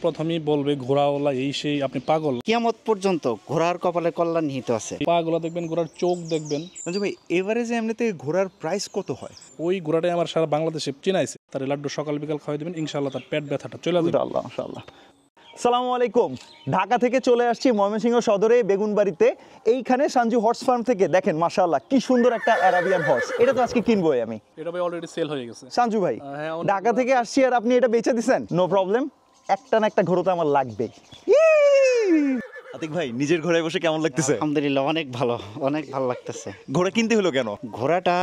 প্রথমেই বলবে ঘোড়াওয়ালা এই সেই আপনি পাগল। কিয়ামত পর্যন্ত ঘোড়ার কপালে কল্যাণ নিহিত আছে। পাগুলো দেখবেন, ঘোড়ার চোখ দেখবেন। সঞ্জু ভাই, এভারেজে এমনিতে ঘোড়ার প্রাইস কত হয়? ওই ঘোড়াটাই আমার সারা বাংলাদেশে চিনাইছে। তার লাড্ডু সকাল বিকাল খাওয়াই দেবেন, ইনশাআল্লাহ তার পেট ব্যথাটা চলে যাবে। আল্লাহ মাশাআল্লাহ। সালামু আলাইকুম। ঢাকা থেকে চলে আসছি ময়মনসিংহ সদরে বেগুনবাড়িতে। এইখানে সঞ্জু হর্স ফার্ম থেকে দেখেন মাশাআল্লাহ কি সুন্দর একটা অ্যারাবিয়ান হর্স। এটা তো আজকে কিনবোই আমি। এটা ভাই অলরেডি সেল হয়ে গেছে। সঞ্জু ভাই, ঢাকা থেকে আসছি আর আপনি এটা বেচে দিছেন? নো প্রবলেম, একটা না একটা ঘোড়া তো আমার লাগবে। আতিক ভাই, নিজের ঘোড়ায় বসে কেমন লাগতেছে? আলহামদুলিল্লাহ, অনেক ভালো, অনেক ভালো লাগতেছে। ঘোড়া কিনতে হলো কেন? ঘোড়াটা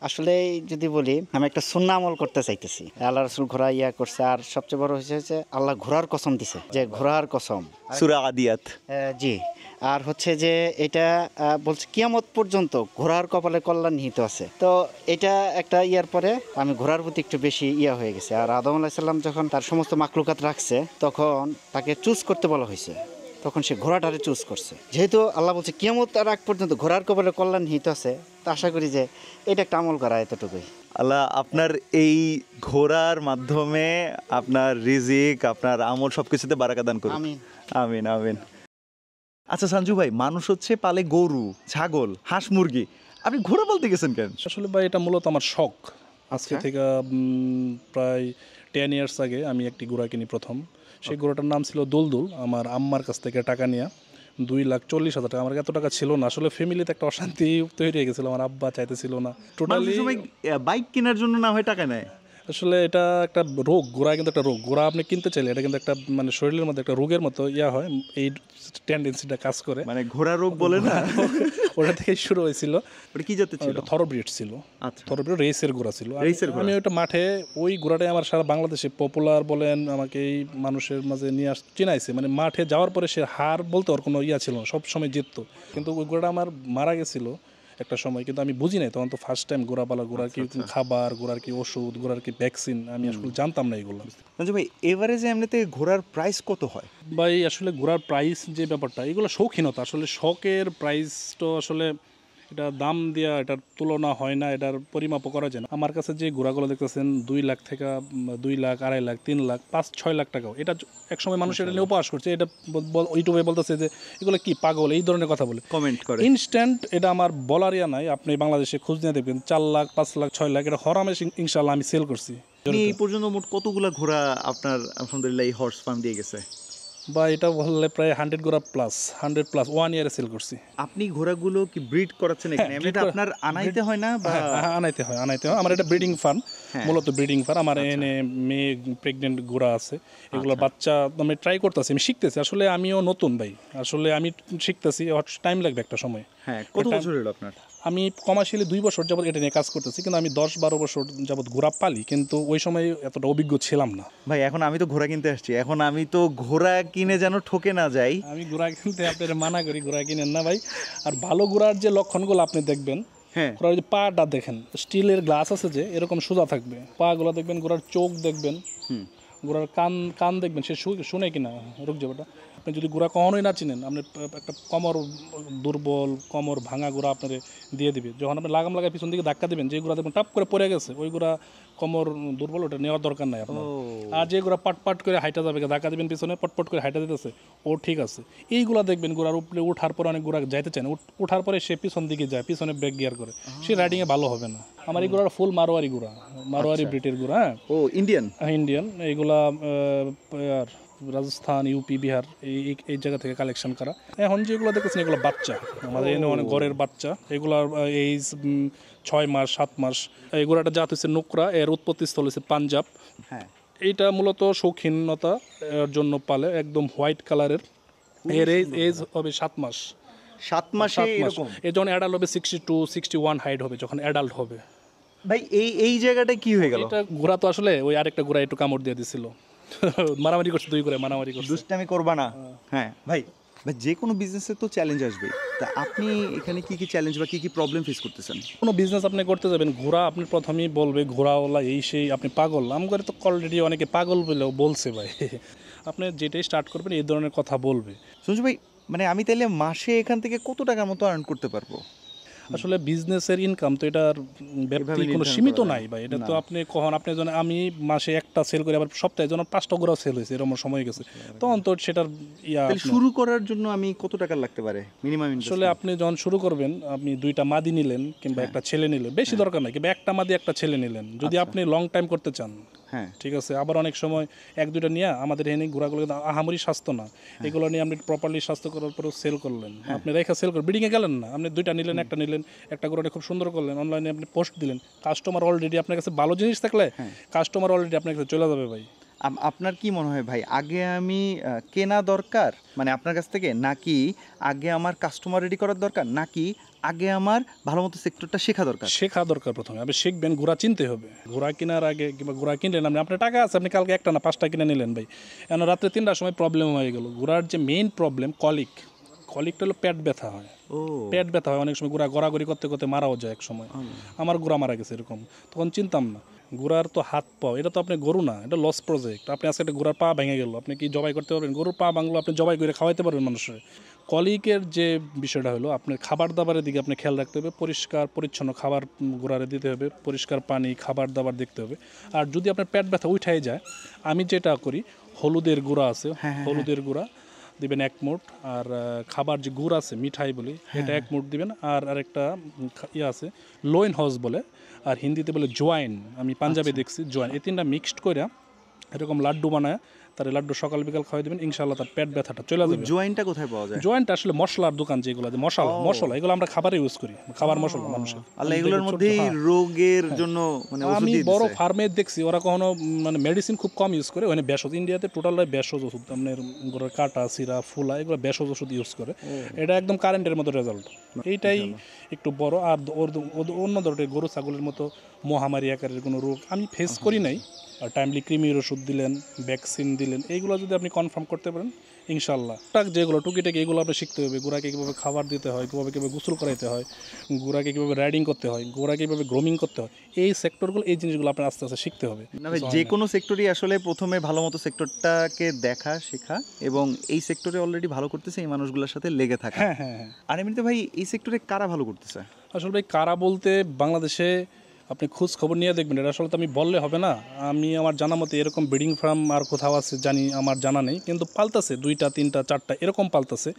আসলে যদি বলি, আমি একটা সুন্নাহ আমল করতে চাইতেছি। আল্লাহ রাসূল ঘোড়া করছে, আর সবচেয়ে বড় হচ্ছে আল্লাহ ঘোড়ার কসম দিছে, যে ঘোড়ার কসম, সূরা আদিয়াত। জি। আর হচ্ছে যে এটা বলছে কিয়ামত পর্যন্ত ঘোড়ার কপালে কল্যাণ নিহিত আছে। তো এটা একটা পরে আমি ঘোড়ার প্রতি একটু বেশি হয়ে গেছে। আর আদম আলাইহিস সালাম যখন তার সমস্ত মাখলুকাত রাখছে, তখন তাকে চুজ করতে বলা হয়েছে, তখন সে ঘোড়াটারে চুজ করছে। যেহেতু আল্লাহ বলছে কিয়ামত আর আগ পর্যন্ত ঘোড়ার কপালে কল্যাণ নিহিত আছে, তা আশা করি যে এটা একটা আমল করা, এতটুকুই। আল্লাহ আপনার এই ঘোড়ার মাধ্যমে আপনার রিজিক, আপনার আমল সবকিছুতে বারাকা দান করুন। আমিন আমিন আমিন। আচ্ছা সঞ্জু ভাই, মানুষ হচ্ছে পালে গরু, ছাগল, হাঁস, মুরগি, আপনি ঘোড়া বলতে গেছেন কেন? আসলে ভাই এটা মূলত আমার শখ। আজকে থেকে প্রায় 10 ইয়ার্স আগে আমি একটি ঘোড়া কিনি প্রথম। সেই ঘোড়াটার নাম ছিল দুলদুল। আমার আম্মার কাছ থেকে টাকা নিয়ে 2,40,000 টাকা। আমার এত টাকা ছিল না, আসলে ফ্যামিলিতে একটা অশান্তি তৈরি হয়ে গেছিলো। আমার আব্বা চাইতেছিল না টোটালি। বাইক কেনার জন্য না হয় টাকা নেয়। আসলে এটা একটা রোগ, ঘোড়া কিন্তু একটা রোগ। ঘোড়া আপনি কিনতে চাইলে এটা কিন্তু একটা মানে শরীরের মধ্যে একটা রোগের মতো হয়, এই টেন্ডেন্সিটা কাজ করে, মানে ঘোড়া রোগ বলে না। ওটা থেকে শুরু হয়েছিল। ওটা কি জাতের ছিল? থরব্রিড ছিল। আচ্ছা, থরব্রিড রেসের ঘোড়া ছিল। আমি ওটা মাঠে, ওই ঘোড়াটাই আমার সারা বাংলাদেশে পপুলার বলেন, আমাকে এই মানুষের মাঝে নিয়ে চিনাইছে। মানে মাঠে যাওয়ার পরে সে হার বলতে ওর কোনো ছিল না, সব সময় জিততো। কিন্তু ওই ঘোড়াটা আমার মারা গেছিল একটা সময়, কিন্তু আমি বুঝি নাই তখন, তো ফার্স্ট টাইম ঘোড়া পালা। ঘোড়ার কি খাবার, ঘোড়ার কি ওষুধ, ঘোড়ার কি ভ্যাকসিন, আমি আসলে জানতাম না এগুলো। ভাই এভারেজে এমনিতে ঘোড়ার প্রাইস কত হয়? ভাই আসলে ঘোড়ার প্রাইস যে ব্যাপারটা, এগুলো শৌখিনতা। আসলে শখের প্রাইস তো আসলে এটা দাম দিয়া এটার তুলনা হয় না, এটার পরিমাপও করা যায় না। আমার কাছে যে ঘোড়াগুলো দেখতেছেন 2 লাখ থেকে 2 লাখ, 2.5 লাখ, 3 লাখ, 5-6 লাখ টাকাও, এটা একসময় মানুষ এটা নিয়ে উপহাস করছে। এটা ইউটিউবে বলতেছে যে এগুলো কি পাগল, এই ধরনের কথা বলে কমেন্ট করে। ইনস্ট্যান্ট এটা আমার বলার নাই। আপনি বাংলাদেশে খোঁজ নিয়ে দেখবেন 4 লাখ, 5 লাখ, 6 লাখ, এটা হরামে ইনশাল্লাহ আমি সেল করছি। এই পর্যন্ত মোট কতগুলা ঘোড়া আপনার আলহামদুলিল্লাহ এই হর্স ফার্ম দিয়ে গেছে? বা এটা বললে প্রায় 100 ঘোড়া প্লাস, 100+ 1 ইয়ারে সেল করছি। আপনি ঘোড়াগুলো কি ব্রিড করাচ্ছেন এখানে? এটা আপনার আনাইতে হয় না? বা আনাইতে হয়। আমার এটা ব্রিডিং ফার্ম, মূলত ব্রিডিং ফার্ম। আমার এনে মেয়ে প্রেগনেন্ট ঘোড়া আছে, এগুলোর বাচ্চা আমি ট্রাই করতেছি, আমি শিখতেছি। আসলে আমিও নতুন ভাই, আসলে আমি শিখতেছি, টাইম লাগবে একটা সময়। হ্যাঁ, কত বছর হলো আপনার? আমি কমার্শিয়ালি 2 বছর যাবত এটা নিয়ে কাজ করতেছি, কিন্তু আমি 10-12 বছর যাবত ঘোড়া পালি, কিন্তু ওই সময় এতটা অভিজ্ঞ ছিলাম না। ভাই এখন আমি তো ঘোড়া কিনতে আসছি, এখন আমি তো ঘোড়া কিনে যেন ঠকে না যাই। আমি ঘোড়া কিনতে আপনাদের মানা করি, ঘোড়া কিনেন না ভাই। আর ভালো ঘোড়ার যে লক্ষণগুলো আপনি দেখবেন, ঘোড়ার যে পাটা দেখেন, স্টিলের গ্লাস আছে যে এরকম সোজা থাকবে, পাগুলো দেখবেন, ঘোড়ার চোখ দেখবেন, ঘোড়ার কান দেখবেন, সে শুনে কিনা রোগ যাবেটা। আপনি যদি ঘোড়া কখনোই না চিনেন, আপনি একটা কোমর দুর্বল, কোমর ভাঙা ঘোড়া আপনার দিয়ে দিবে। যখন আপনি লাগাম লাগায় পিছন দিকে ধাক্কা দেবেন, যে ঘোড়া দেখবেন টাপ করে পড়ে গেছে, ওই ঘোড়া কোমর দুর্বল, ওটা নেওয়ার দরকার নাই আপনার। আর যে ঘোড়া পাট করে হাইটা যাবে, ধাক্কা দেবেন পিছনে, পটপট করে হাইটা দিতেছে, ও ঠিক আছে। এইগুলা দেখবেন ঘোড়ার উপরে ওঠার পরে, অনেক ঘোড়া যাইতে চায় না, ওঠার পরে সে পিছন দিকে যায়, পিছনে ব্রেক গিয়ার করে, সে রাইডিংয়ে ভালো হবে না। আমার এই ঘোড়ার ফুল মারোয়ারি ঘোড়া, মারোয়ারি ব্রিটের ঘোড়া। হ্যাঁ, ও ইন্ডিয়ান। এইগুলা আর রাজস্থান, ইউপি, বিহার এই জায়গা থেকে কালেকশন করা। এখন যেগুলো দেখতেছেন এগুলো বাচ্চা, আমাদের এনে অনেক ঘরের বাচ্চা। এগুলার এইজ 6 মাস, 7 মাস। এই ঘোড়াটা জাত হচ্ছে নুকরা, এর উৎপত্তিস্থল হচ্ছে পাঞ্জাব। হ্যাঁ, এইটা মূলত শৌখিনতা এর জন্য পালে, একদম হোয়াইট কালারের। এর এজ হবে 7 মাস। 7 মাসে এরকম? এর যখন অ্যাডাল্ট হবে 62-61 হাইট হবে যখন অ্যাডাল্ট হবে। ভাই এই জায়গাটা কি হয়ে গেল? এটা ঘোড়া তো আসলে ওই আরেকটা ঘোড়া একটু কামড় দিয়ে দিছিল, মারামারি করছে, 2 ঘোড়া মারামারি করছে। দুষ্টামি করবা না। হ্যাঁ ভাই, যে কোনো বিজনেসে তো চ্যালেঞ্জ আসবে। তা আপনি এখানে কি চ্যালেঞ্জ বা কি প্রবলেম ফেস করতেছেন? কোনো বিজনেস আপনি করতে যাবেন, ঘোড়া আপনি প্রথমেই বলবে ঘোড়াওয়ালা এই সেই আপনি পাগল। আমার তো অলরেডি অনেকে পাগল বলেও বলছে ভাই। আপনি যেটাই স্টার্ট করবেন এই ধরনের কথা বলবে। সঞ্জু ভাই, মানে আমি তাইলে মাসে এখান থেকে কত টাকার মতো আর্ন করতে পারবো? আসলে বিজনেসের ইনকাম তো এটার ব্যাপ্তি কোনো সীমিত নাই ভাই, এটা তো আপনি কখন আপনি যেন আমি মাসে একটা সেল করে আবার সপ্তাহে যেন 5টা করে সেল হয়েছে এরকম সময় গেছে, তখন তো সেটার তাহলে শুরু করার জন্য আমি কত টাকা লাগতে পারে মিনিমাম? আসলে আপনি যখন শুরু করবেন আপনি 2টা মাদি নিলেন কিংবা একটা ছেলে নিলেন, বেশি দরকার নাই, কিংবা একটা মাদি একটা ছেলে নিলেন যদি আপনি লং টাইম করতে চান। হ্যাঁ, ঠিক আছে, আবার অনেক সময় 1-2টা নিয়ে আমাদের এখানে ঘোরাগুলো কিন্তু আহামরি স্বাস্থ্য না, এগুলো নিয়ে আপনি প্রপারলি স্বাস্থ্য করার পরেও সেল করলেন, আপনি রেখা সেল করেন, ব্রিডিংয়ে গেলেন না, আপনি 2টা নিলেন, একটা নিলেন, একটা ঘোরাটা খুব সুন্দর করলেন, অনলাইনে আপনি পোস্ট দিলেন, কাস্টমার অলরেডি আপনার কাছে ভালো জিনিস থাকলে কাস্টমার অলরেডি আপনার কাছে চলে যাবে ভাই। আপনার কি মনে হয় ভাই, আগে আমি কেনা দরকার মানে আপনার কাছ থেকে, নাকি আগে আমার কাস্টমার রেডি করার দরকার, নাকি আগে আমার ভালো মতো সেক্টরটা শেখা দরকার? শেখা দরকার, প্রথমে আপনি শিখবেন, ঘোড়া চিনতে হবে, ঘোড়া কেনার আগে কিংবা ঘোড়া কিনলেন আপনি, আপনার টাকা আছে, আপনি কালকে একটা না 5টা কিনে নিলেন ভাই, এখন রাত্রে 3টার সময় প্রবলেম হয়ে গেল, ঘোড়ার যে মেইন প্রবলেম কলিকটা হলো পেট ব্যথা হয়, পেট ব্যথা হয়, অনেক সময় ঘোড়া গড়াগড়ি করতে করতে মারাও যায়, এক সময় আমার ঘোড়া মারা গেছে এরকম, তখন চিনতাম না। ঘোড়ার তো হাত পাও, এটা তো আপনি গরু না, এটা লস প্রজেক্ট, আপনি আজকে একটা ঘোড়ার পা ভেঙে গেল, আপনি কি জবাই করতে পারবেন? গরুর পা ভাঙলো আপনি জবাই করে খাওয়াইতে পারবেন মানুষের। কলিকের যে বিষয়টা হলো আপনার খাবার দাবারের দিকে আপনি খেয়াল রাখতে হবে, পরিষ্কার পরিচ্ছন্ন খাবার ঘোড়ারে দিতে হবে, পরিষ্কার পানি খাবার দাবার দেখতে হবে। আর যদি আপনার পেট ব্যথা উঠাই যায়, আমি যেটা করি, হলুদের গুঁড়া আছে, হলুদের গুঁড়া দিবেন 1 মুঠ, আর খাবার যে গুড় আছে মিঠাই বলি এটা 1 মুঠ দিবেন, আর আরেকটা আছে লোইন হজ বলে, আর হিন্দিতে বলে জোয়াইন, আমি পাঞ্জাবে দেখছি জোয়াইন, এই 3টা মিক্সড করে এরকম লাড্ডু বানায় তার লাড্ডু সকাল বিকাল খাওয়াই দেবেন, ইনশাআল্লাহ তার পেট ব্যথাটা চলে যাবে। জয়েন্টটা কোথায় পাওয়া যায়? জয়েন্টটা আসলে মশলার দোকান যেগুলো, যে মশলা এগুলো আমরা খাবারে ইউজ করি, খাবার মশলা মানুষের। আল্লাহ, এগুলোর মধ্যে রোগের জন্য মানে ওষুধ আমি দিয়ে বড় দিছে? ফার্মে দেখছি ওরা কখনো মানে মেডিসিন খুব কম ইউজ করে, ওখানে ভেষজ, ইন্ডিয়াতে টোটাল ভেষজ ওষুধ, আপনার গরুর কাটা সিরা ফুলা এগুলো ভেষজ ওষুধ ইউজ করে, এটা একদম কারেন্টের মতো রেজাল্ট। এইটাই একটু বড়, আর অন্য ধরনের গরু ছাগলের মতো মহামারী আকারের কোনো রোগ আমি ফেস করি নাই। আর টাইমলি কৃমির ওষুধ দিলেন, ভ্যাকসিন দিলেন, এইগুলো যদি আপনি কনফার্ম করতে পারেন ইনশাল্লাহ, যেগুলো টুকিটাকি এগুলো আপনি শিখতে হবে, গোড়াকে কীভাবে খাবার দিতে হয়, কীভাবে গোসল করাইতে হয়, গোড়াকে কীভাবে রাইডিং করতে হয়, গোড়াকে কীভাবে গ্রোমিং করতে হয়, এই সেক্টরগুলো, এই জিনিসগুলো আপনার আস্তে আস্তে শিখতে হবে। না ভাই, যে কোনো সেক্টরই আসলে প্রথমে ভালো মতো সেক্টরটাকে দেখা শেখা, এবং এই সেক্টরে অলরেডি ভালো করতেছে এই মানুষগুলোর সাথে লেগে থাকা। হ্যাঁ হ্যাঁ হ্যাঁ। আর এমনিতে ভাই এই সেক্টরে কারা ভালো করতেছে? আসলে ভাই কারা বলতে, বাংলাদেশে আপনি খোঁজ খবর নিয়ে দেখবেন, এটা আসলে তো আমি বললে হবে না, আমি আমার জানা মতে এরকম ব্রিডিং ফার্ম আর কোথাও আছে জানি, আমার জানা নেই, কিন্তু পালতেছে 2টা 3টা 4টা এরকম পালতেছে,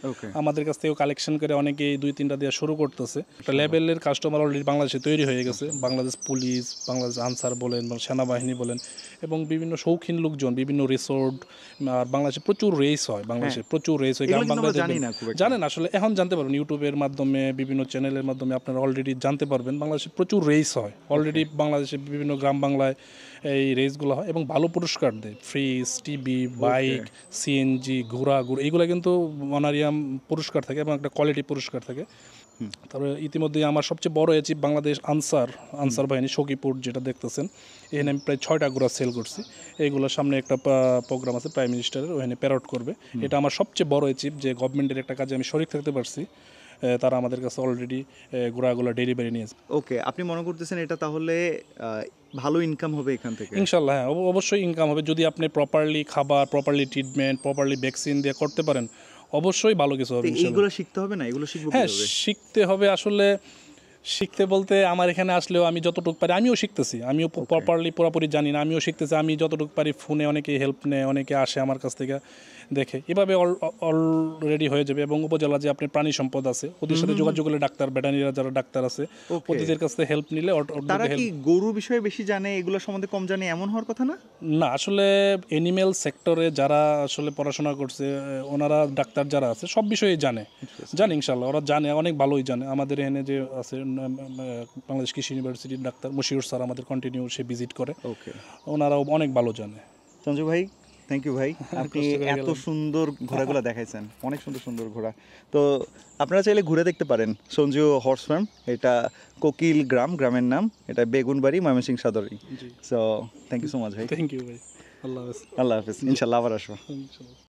আমাদের কাছ থেকে কালেকশন করে অনেকে 2-3টা দিয়ে শুরু করতেছে, একটা লেভেলের কাস্টমার অলরেডি বাংলাদেশে তৈরি হয়ে গেছে, বাংলাদেশ পুলিশ, বাংলাদেশ আনসার বলেন, সেনাবাহিনী বলেন, এবং বিভিন্ন শৌখিন লোকজন, বিভিন্ন রিসোর্ট, আর বাংলাদেশে প্রচুর রেস হয়, বাংলাদেশে প্রচুর রেস হয়, গ্রাম বাংলাদেশ জানেন, আসলে এখন জানতে পারবেন ইউটিউবের মাধ্যমে, বিভিন্ন চ্যানেলের মাধ্যমে আপনারা অলরেডি জানতে পারবেন, বাংলাদেশে প্রচুর রেস হয় অলরেডি, বাংলাদেশে বিভিন্ন গ্রাম বাংলায় এই রেসগুলো হয় এবং ভালো পুরস্কার দেয়, ফ্রিজ, টিভি, বাইক, সিএনজি, ঘোড়া এইগুলো কিন্তু অনারিয়াম পুরস্কার থাকে এবং একটা কোয়ালিটি পুরস্কার থাকে। তারপরে ইতিমধ্যে আমার সবচেয়ে বড় অ্যাচিভ বাংলাদেশ আনসার বাহিনী সখীপুর, যেটা দেখতেছেন, এখানে আমি প্রায় 6টা ঘোড়া সেল করছি, এইগুলোর সামনে একটা প্রোগ্রাম আছে প্রাইম মিনিস্টারের, ওখানে প্যারট করবে, এটা আমার সবচেয়ে বড় অ্যাচিভ, যে গভর্নমেন্টের একটা কাজে আমি শরিক থাকতে পারছি, তারা আমাদের কাছে অলরেডি ঘোড়াগুলো ডেলিভারি নিয়েছে। ওকে, আপনি মনে করতেছেন এটা তাহলে ভালো ইনকাম হবে এখান থেকে? ইনশাল্লাহ হ্যাঁ, অবশ্যই ইনকাম হবে, যদি আপনি প্রপারলি খাবার, প্রপারলি ট্রিটমেন্ট, প্রপারলি ভ্যাকসিন দিয়ে করতে পারেন, অবশ্যই ভালো কিছু হবে। এইগুলো শিখতে হবে না? এগুলো শিখবো হ্যাঁ, কিভাবে? শিখতে হবে আসলে, শিখতে বলতে আমার এখানে আসলেও আমি যতটুকু পারি আমিও শিখতেছি, আমিও প্রপারলি পুরোপুরি জানি না, আমিও শিখতেছি, আমি যতটুকু পারি ফোনে অনেকে হেল্প নেয়, অনেকে আসে আমার কাছ থেকে দেখে, এভাবে অলরেডি হয়ে যাবে। এবং উপজেলা যে আপনি প্রাণী সম্পদ আছে ওদের সাথে যোগাযোগ করলে, ডাক্তার ভেটেরিনারি যারা ডাক্তার আছে ওদের কাছ থেকে হেল্প নিলে, তারা কি গরু বিষয়ে বেশি জানে, এগুলো সম্বন্ধে কম জানে এমন হওয়ার কথা না? না, আসলে অ্যানিমেল সেক্টরে যারা আসলে পড়াশোনা করছে, ওনারা ডাক্তার যারা আছে সব বিষয়ে জানে ইনশাল্লাহ, ওরা জানে, অনেক ভালোই জানে। আমাদের এখানে যে আছে বাংলাদেশ কৃষি ইউনিভার্সিটির ডাক্তার মশিউর স্যার আমাদের কন্টিনিউ সে ভিজিট করে, ওনারাও অনেক ভালো জানে। সঞ্জু ভাই, থ্যাংক ইউ ভাই, আপনি এত সুন্দর ঘোড়াগুলো দেখাইছেন, অনেক সুন্দর সুন্দর ঘোড়া। তো আপনারা চাইলে ঘুরে দেখতে পারেন সঞ্জু হর্স ফার্ম, এটা কোকিল গ্রামের নাম, এটা বেগুনবাড়ি, ময়মনসিংহ সদরে। So thank you so much ভাই। থ্যাংক ইউ ভাই, আল্লাহ হাফেজ। আল্লাহ হাফেজ, ইনশাল্লাহ আবার আসবো।